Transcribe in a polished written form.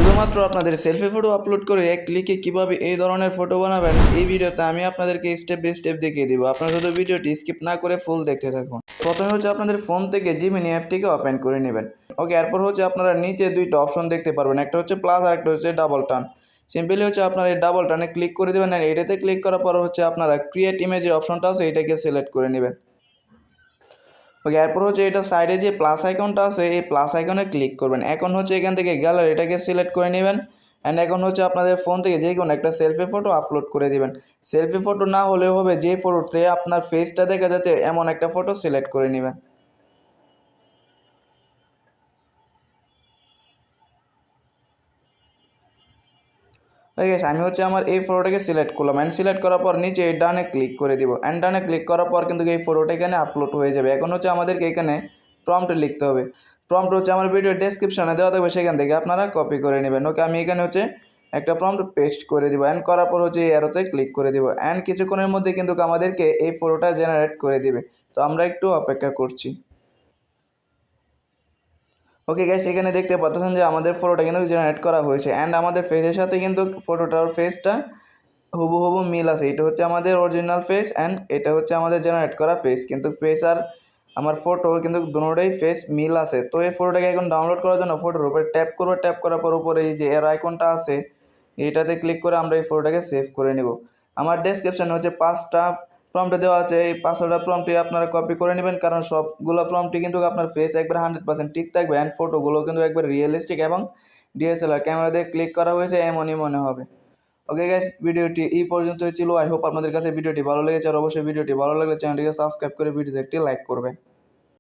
শুধুমাত্র আপনাদের selfie photo upload করে এক ক্লিকে কিভাবে এই ধরনের ফটো বানাবেন এই ভিডিওতে আমি আপনাদেরকে স্টেপ বাই স্টেপ দেখিয়ে দিব। আপনারা শুধু ভিডিওটি স্কিপ না করে ফুল দেখতে থাকুন। প্রথমে হচ্ছে আপনাদের ফোন থেকে জিমিনি অ্যাপটিকে ওপেন করে নেবেন। ওকে, এরপর হচ্ছে আপনারা নিচে দুইটা অপশন দেখতে পারবেন, একটা হচ্ছে প্লাস আর একটা হচ্ছে ডাবল টান। সিম্পলি হচ্ছে আপনারা এই ডাবল টানে ক্লিক করে দেবেন আর এটাতে ক্লিক করার পর হচ্ছে আপনারা ক্রিয়েট ইমেজ যে অপশনটা আছে এটাকে সিলেক্ট করে নেবেন। ওকে, এরপর হচ্ছে এটা সাইডে যে প্লাস আইকনটা আছে এই প্লাস আইকনে ক্লিক করবেন। এখন হচ্ছে এখান থেকে গ্যালারি এটাকে সিলেক্ট করে নেবেন অ্যান্ড এখন হচ্ছে আপনাদের ফোন থেকে যে কোনো একটা সেলফি ফটো আপলোড করে দিবেন। সেলফি ফটো না হলেও হবে, যে ফটোতে আপনার ফেসটা দেখা যাচ্ছে এমন একটা ফটো সিলেক্ট করে নেবেন। ওকে, আমি হচ্ছে আমার এই ফটোটাকে সিলেক্ট করলাম অ্যান্ড সিলেক্ট করার পর নিচে ডানে ক্লিক করে দিব অ্যান্ড ডানে ক্লিক করার পর কিন্তু এই ফটোটা এখানে আপলোড হয়ে যাবে। এখন হচ্ছে আমাদেরকে এখানে প্রম্পট লিখতে হবে। প্রম্পট হচ্ছে আমার ভিডিও ডেসক্রিপশনে দেওয়া থাকবে, সেখান থেকে আপনারা কপি করে নেবেন। ওকে, আমি এখানে হচ্ছে একটা প্রম্পট পেস্ট করে দিব অ্যান্ড করার পর হচ্ছে এই অ্যারোতে ক্লিক করে দিব অ্যান্ড কিছুক্ষণের মধ্যে কিন্তু আমাদেরকে এই ফটোটা জেনারেট করে দিবে। তো আমরা একটু অপেক্ষা করছি। ওকে গাইস, এখানে দেখতে পাচ্ছেন যে আমাদের ফটোটা কিন্তু জেনারেট করা হয়েছে অ্যান্ড আমাদের ফেসের সাথে কিন্তু ফটোটার ফেসটা হুবহু মিল আছে। এটা হচ্ছে আমাদের অরিজিনাল ফেস অ্যান্ড এটা হচ্ছে আমাদের জেনারেট করা ফেস, কিন্তু ফেস আর আমার ফটো কিন্তু দুটোটাই ফেস মিল আছে। তো এই ফটোটাকে এখন ডাউনলোড করার জন্য ফটোর উপরে ট্যাপ করবো, ট্যাপ করার পর উপরে এই যে এর আইকনটা আছে এইটাতে ক্লিক করে আমরা এই ফটোটাকে সেভ করে নেব। আমার ডেসক্রিপশানে হচ্ছে 5টা প্রম্পট দেওয়া আছে, এই 5টা প্রম্পটই আপনারা কপি করে নেবেন, কারণ সবগুলো প্রম্পটই কিন্তু আপনার ফেস একবার 100% ঠিক থাকবে অ্যান্ড ফটোগুলো কিন্তু একবার রিয়েলিস্টিক এবং ডিএসএলআর ক্যামেরা দিয়ে ক্লিক করা হয়েছে এমনই মনে হবে। ওকে গাইস, ভিডিওটি এই পর্যন্তই ছিল। আই হোপ আপনাদের কাছে ভিডিওটি ভালো লেগেছে, আর অবশ্যই ভিডিওটি ভালো লাগলে চ্যানেলটিকে সাবস্ক্রাইব করে ভিডিওতে একটি লাইক করবেন।